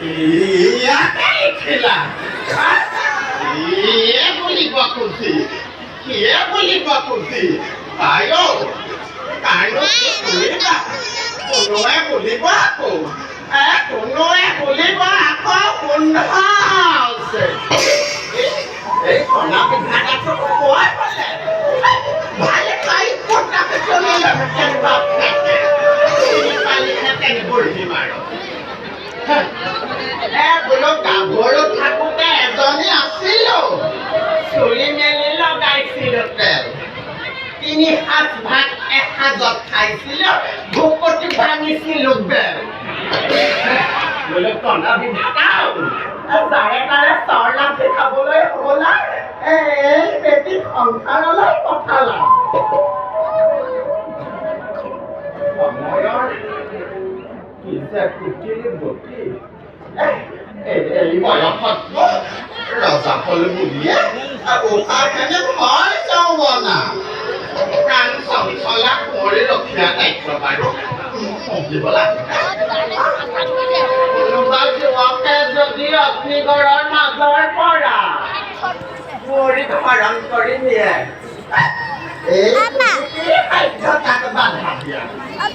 ইয়াতে লিখিলা কিয়ে বুলিব খুচি কিয়ে বুলিব খুচি তাইও তাইও কি বুলিবা কোনোৱে বুলিব আকৌ কোনোৱে বুলিব আকৌ গোন্ধ আছে এই কণা পিঠাটো কোৱাই বোলে ভালে খাই পটাকে চলিলে কেনেকুৱা পালিখাতেন বহি মাৰো বোলো গাভৰু থাকোঁতে এজনী আছিলো চুলি মেলি লগাইছিলো তেল 3 সাঁজ ভাত এসাঁজত খাইছিলো ভোকতি ভাঙিছিলো বেল বোলো কণা বিভাগাও তাৰে তাৰে চৰ লাঠি খাবলৈ হ'লা এই বেটি সংসাৰলৈ পঠালা সময়ৰ কি যে কুটিৰ গতি এই বয়সত ৰজা হ'ল বুলিয়ে উশাহখনে মই যাওঁ বনা প্ৰাণ চঞ্চলা কৰি ৰখীয়া দায়িত্ব বাৰু দিব লাগে কোনোবা যুৱকে যদি অগ্নিগড়ৰ মাজৰ পৰা মৰি হৰণ কৰি নিয়ে এই খাদ্য তাক বাধা দিয়া